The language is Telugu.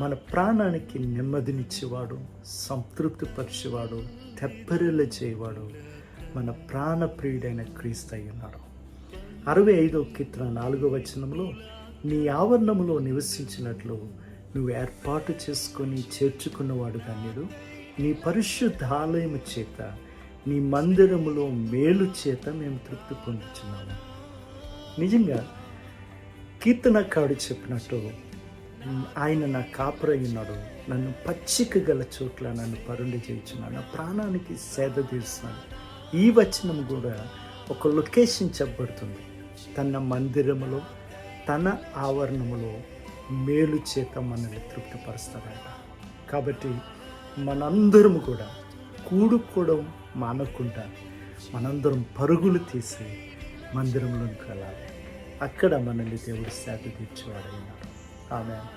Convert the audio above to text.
మన ప్రాణానికి నెమ్మదినిచ్చేవాడు, సంతృప్తిపరిచేవాడు, తెప్పరిల్ల చేయవాడు మన ప్రాణప్రియుడైన క్రీస్తు అయి ఉన్నాడు. 65వ కీర్తన 4వ వచనంలో, నీ ఆవరణములో నివసించినట్లు నువ్వు ఏర్పాటు చేసుకొని చేర్చుకున్నవాడు ధన్యుడు, నీ పరిశుద్ధ ఆలయము చేత నీ మందిరములో మేలు చేత మేము తృప్తి పొందుచున్నాము. నిజంగా కీర్తనకారుడు చెప్పినట్టు ఆయన నా కాపురై ఉన్నాడు, నన్ను పచ్చిక గల చోట్ల నన్ను పరుండి చేయించున్నాడు, నా ప్రాణానికి సేద తీరుస్తున్నాడు. ఈ వచనం కూడా ఒక లొకేషన్ చెప్పబడుతుంది. తన మందిరములో, తన ఆవరణములో మేలు చేత మనల్ని తృప్తిపరుస్తాడట. కాబట్టి మనందరం కూడా కూడుకోవడం మానకుండా మనందరం పరుగులు తీసి మందిరంలోకి వెళ్ళాలి. అక్కడ మనల్ని దేవుడు సేద తీర్చేవాడు. ఆమేన్.